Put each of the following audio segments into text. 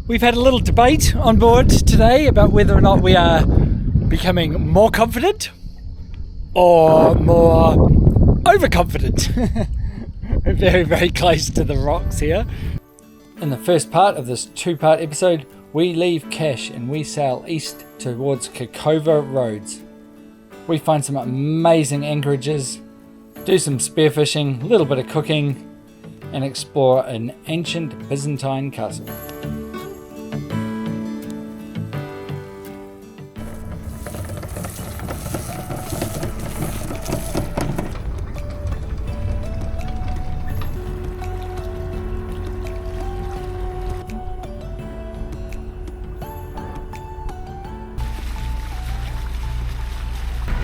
We've had a little debate on board today about whether or not we are becoming more confident or more overconfident. We're very, very close to the rocks here. In the first part of this two-part episode, we leave Cash and we sail east towards Kekova Roads. We find some amazing anchorages, do some spearfishing, a little bit of cooking, and explore an ancient Byzantine castle.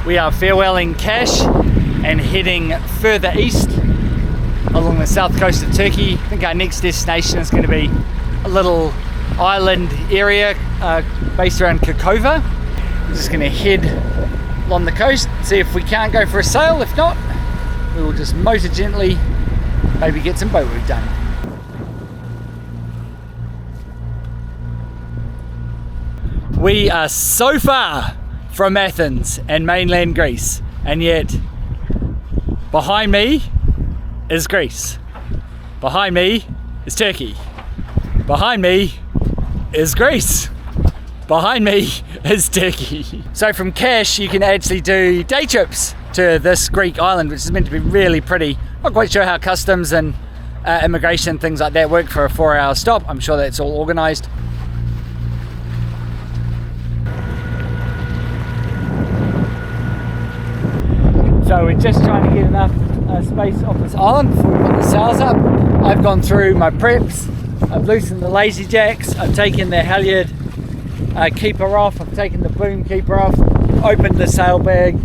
We are farewelling Cash and heading further east along the south coast of Turkey. I think our next destination is going to be a little island area based around Kekova. We're just going to head along the coast, see if we can't go for a sail. If not, we will just motor gently, maybe get some boat work done. We are so far from Athens and mainland Greece, and yet behind me is Greece, behind me is Turkey, behind me is Greece, behind me is Turkey. So from Cash you can actually do day trips to this Greek island, which is meant to be really pretty. Not quite sure how customs and immigration, things like that work for a 4-hour stop. I'm sure that's all organised. So we're just trying to get enough space off this island before we put the sails up. I've gone through my preps, I've loosened the lazy jacks, I've taken the halyard keeper off, I've taken the boom keeper off, opened the sail bag,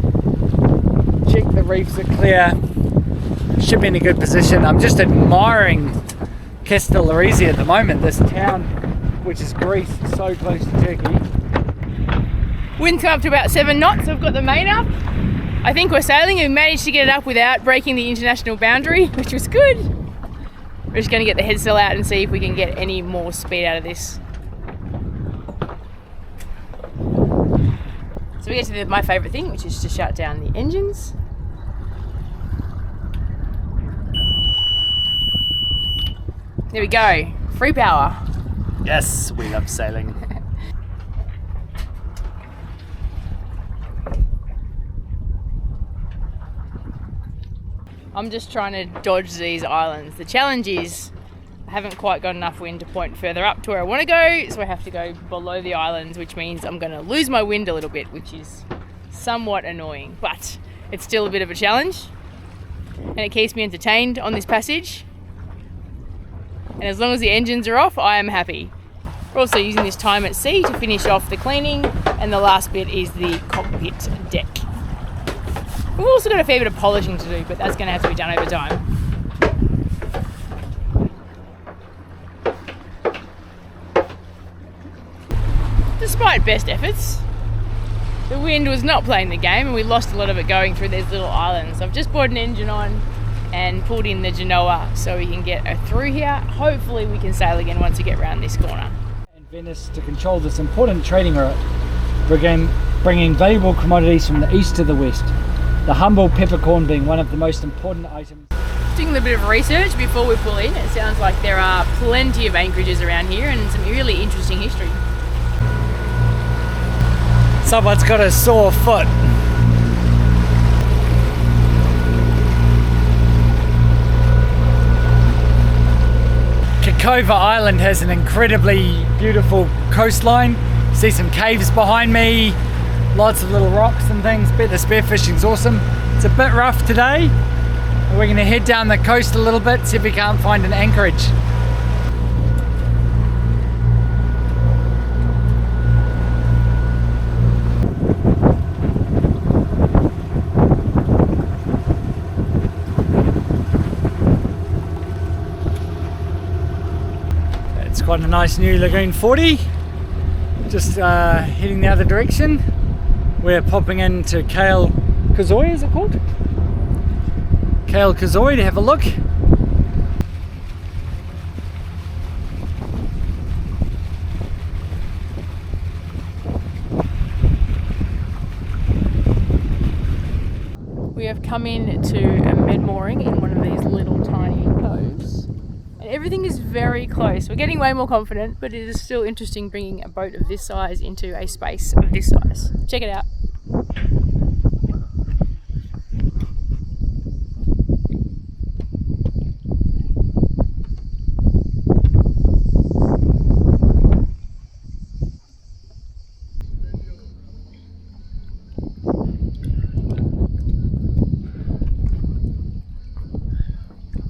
checked the reefs are clear, should be in a good position. I'm just admiring Kastellorizi at the moment, this town which is Greece, so close to Turkey. Wind's come up to about 7 knots, I've got the main up. I think we're sailing and we managed to get it up without breaking the international boundary, which was good. We're just going to get the headsail out and see if we can get any more speed out of this. So we get to my favourite thing, which is to shut down the engines. There we go, free power. Yes, we love sailing. I'm just trying to dodge these islands. The challenge is I haven't quite got enough wind to point further up to where I want to go, so I have to go below the islands, which means I'm going to lose my wind a little bit, which is somewhat annoying, but it's still a bit of a challenge and it keeps me entertained on this passage, and as long as the engines are off, I am happy. We're also using this time at sea to finish off the cleaning, and the last bit is the cockpit deck. We've also got a fair bit of polishing to do, but that's going to have to be done over time. Despite best efforts, the wind was not playing the game and we lost a lot of it going through these little islands. I've just brought an engine on and pulled in the Genoa so we can get through here. Hopefully we can sail again once we get around this corner. And Venice to control this important trading route, bringing valuable commodities from the east to the west. The humble peppercorn being one of the most important items. Doing a little bit of research before we pull in. It sounds like there are plenty of anchorages around here and some really interesting history. Someone's got a sore foot. Kekova Island has an incredibly beautiful coastline. See some caves behind me. Lots of little rocks and things. Bet the spearfishing's awesome. It's a bit rough today. We're going to head down the coast a little bit, see if we can't find an anchorage. It's quite a nice new Lagoon 40. Just heading the other direction. We're popping into Kale Kazoy, is it called? Kale Kazoy to have a look. have come in to a med-mooring in one of these little tiny coves. And everything is very close. We're getting way more confident, but it is still interesting bringing a boat of this size into a space of this size. Check it out.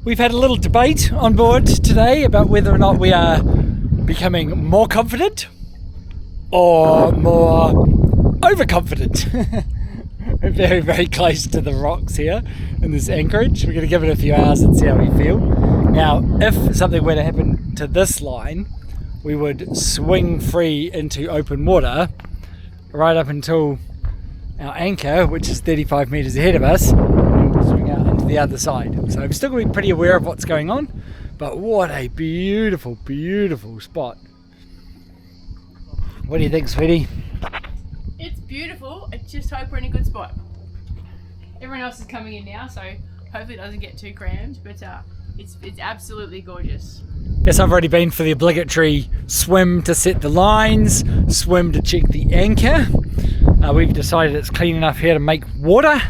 We've had a little debate on board today about whether or not we are becoming more confident or more overconfident. We're very, very close to the rocks here in this anchorage. We're going to give it a few hours and see how we feel. Now, if something were to happen to this line, we would swing free into open water right up until our anchor, which is 35 metres ahead of us, swing out into the other side. So I'm still going to be pretty aware of what's going on, but what a beautiful, beautiful spot. What do you think, sweetie? It's beautiful. I just hope we're in a good spot. Everyone else is coming in now, so hopefully it doesn't get too crammed, but it's absolutely gorgeous. Yes, I've already been for the obligatory swim to set the lines, swim to check the anchor. We've decided it's clean enough here to make water,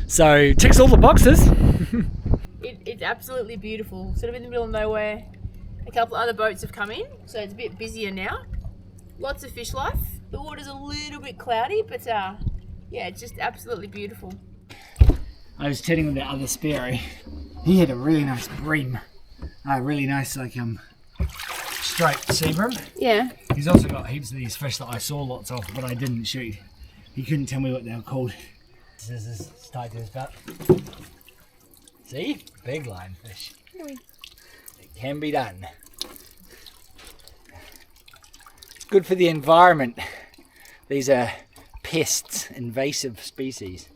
so ticks all the boxes. It's absolutely beautiful, sort of in the middle of nowhere. A couple of other boats have come in, so it's a bit busier now. Lots of fish life. The water's a little bit cloudy, but yeah, it's just absolutely beautiful. I was chatting with the other spearo. He had a really nice bream. Really nice, like striped sea bream. Yeah. He's also got heaps of these fish that I saw lots of, but I didn't shoot. He couldn't tell me what they were called. This is tied to his butt. See? Big lionfish. It can be done. Good for the environment. These are pests, invasive species,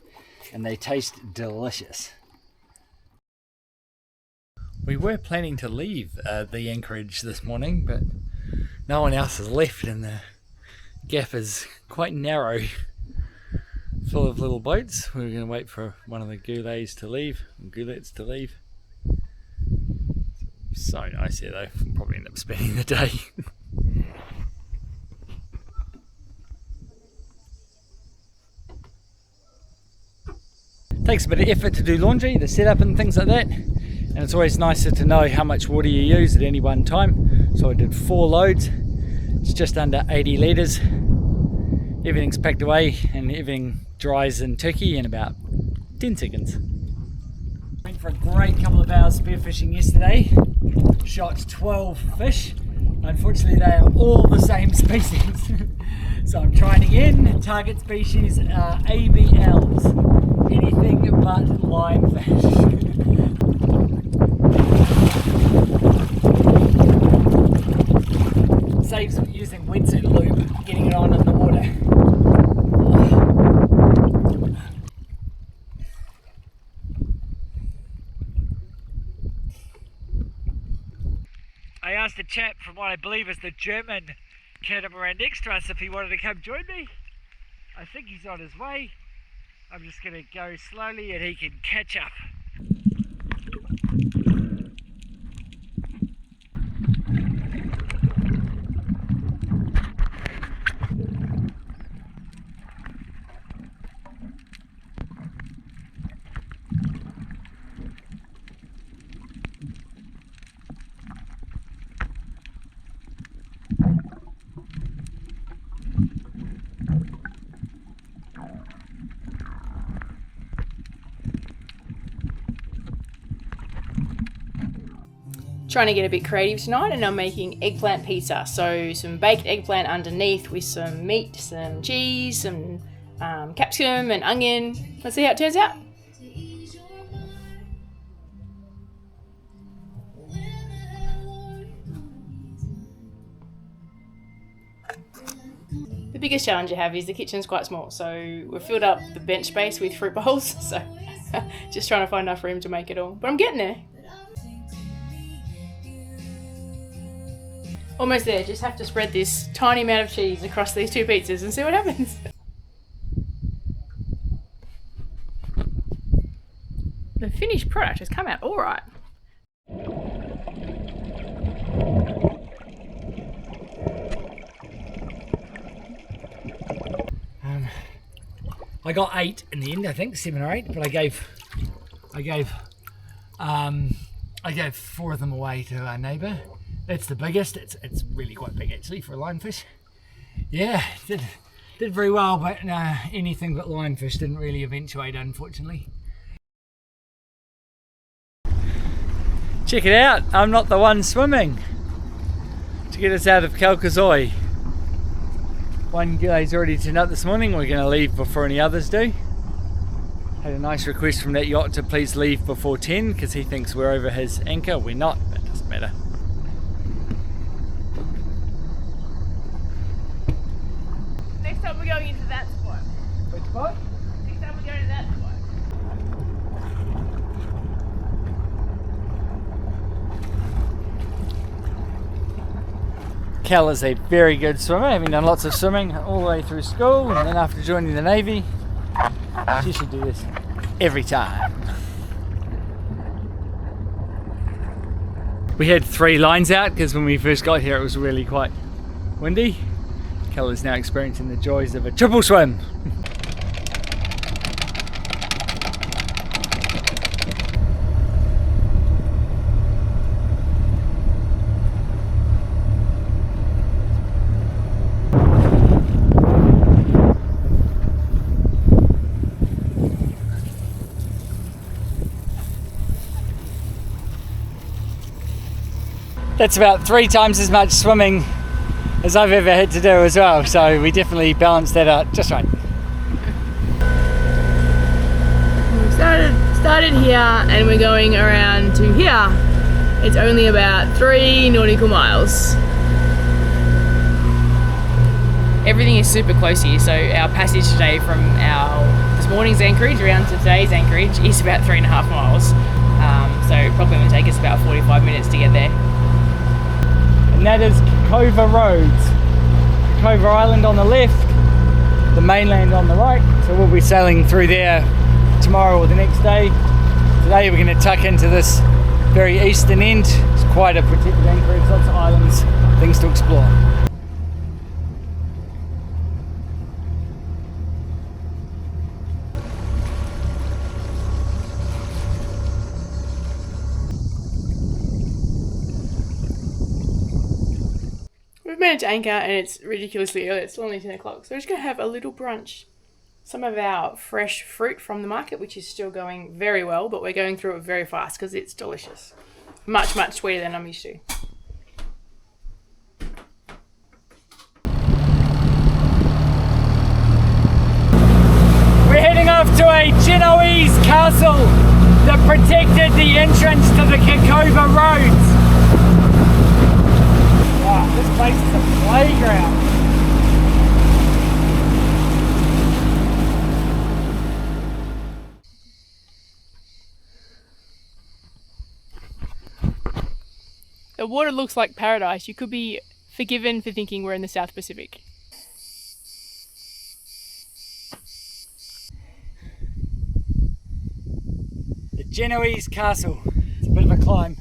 and they taste delicious. We were planning to leave the anchorage this morning, but no one else has left, and the gap is quite narrow, full of little boats. We were going to wait for one of the goulets to leave. So nice here though. We'll probably end up spending the day. Takes a bit of effort to do laundry, the setup and things like that, and it's always nicer to know how much water you use at any one time. So I did 4 loads. It's just under 80 litres. Everything's packed away and everything dries in Turkey in about 10 seconds. Went for a great couple of hours spearfishing yesterday. Shot 12 fish. Unfortunately they are all the same species. So I'm trying again. Target species are ABLs. Anything but lionfish. Saves using wetsuit lube, getting it on in the water. I asked a chap from what I believe is the German catamaran next to us if he wanted to come join me. I think he's on his way. I'm just going to go slowly and he can catch up. Trying to get a bit creative tonight, and I'm making eggplant pizza. So some baked eggplant underneath with some meat, some cheese, some capsicum and onion. Let's see how it turns out. The biggest challenge I have is the kitchen's quite small, so we've filled up the bench space with fruit bowls, so just trying to find enough room to make it all. But I'm getting there. Almost there, just have to spread this tiny amount of cheese across these 2 pizzas and see what happens. the finished product has come out all right. I got 8 in the end, I think 7 or 8, but I gave 4 of them away to our neighbour. That's the biggest. It's really quite big actually for a lionfish. Yeah, did very well, but anything but lionfish didn't really eventuate, unfortunately. Check it out, I'm not the one swimming. To get us out of Kale Kazoy. One guy's already turned up this morning. We're going to leave before any others do. Had a nice request from that yacht to please leave before 10 because he thinks we're over his anchor. We're not, but it doesn't matter. Next time we're going into that spot. Which spot? Next time we're going to that spot. Kel is a very good swimmer, having done lots of swimming all the way through school, and then after joining the Navy, she should do this every time. We had 3 lines out because when we first got here it was really quite windy. Kel is now experiencing the joys of a triple swim. That's about 3 times as much swimming as I've ever had to do as well, so we definitely balanced that out just right. We started here and we're going around to here. It's only about 3 nautical miles. Everything is super close here, so our passage today from this morning's anchorage around to today's anchorage is about 3.5 miles. So probably going to take us about 45 minutes to get there. And that is Kekova Roads. Kekova Island on the left, the mainland on the right. So we'll be sailing through there tomorrow or the next day. Today we're going to tuck into this very eastern end. It's quite a protected anchorage, lots of islands, things to explore. We've managed to anchor and it's ridiculously early. It's only 10 o'clock. So we're just going to have a little brunch. Some of our fresh fruit from the market, which is still going very well, but we're going through it very fast because it's delicious. Much, much sweeter than I'm used to. We're heading off to a Genoese Castle that protected the entrance to the Kekova Roads. Wow, this place is a playground. The water looks like paradise. You could be forgiven for thinking we're in the South Pacific. The Genoese Castle. It's a bit of a climb.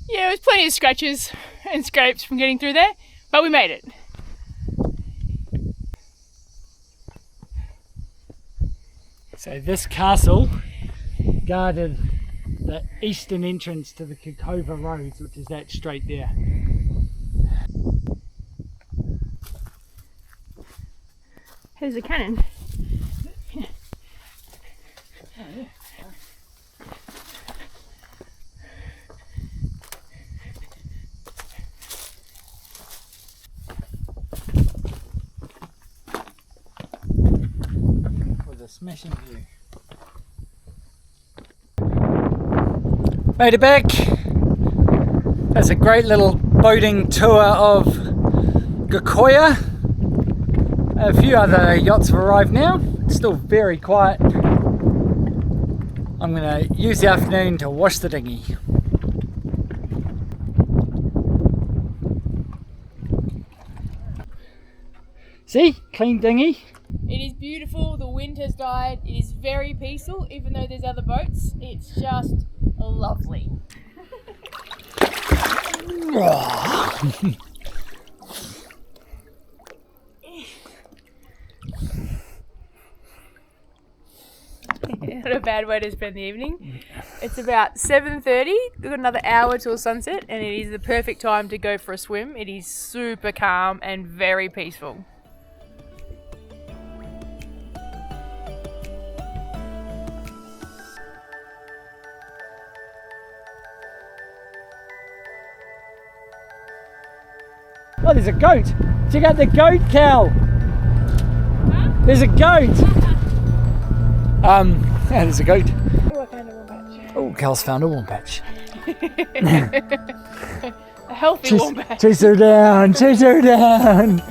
Yeah, there's plenty of scratches and scrapes from getting through there, but we made it. So this castle guarded the eastern entrance to the Kekova Roads, which is that straight there. Here's the cannon. With a smashing view. Made it back. That's a great little boating tour of Gokoya. A few other yachts have arrived now. It's still very quiet. I'm going to use the afternoon to wash the dinghy. See? Clean dinghy. It is beautiful. The wind has died. It is very peaceful, even though there's other boats. It's just lovely. Not a bad way to spend the evening. It's about 7:30. We've got another hour till sunset, and it is the perfect time to go for a swim. It is super calm and very peaceful. Oh, there's a goat. Check out the goat, Cal. Huh? There's a goat. Yeah, there's a goat. Oh, I found a wombat. Oh, Cal's found a wombat. A healthy wombat. Chase her down, chase her down.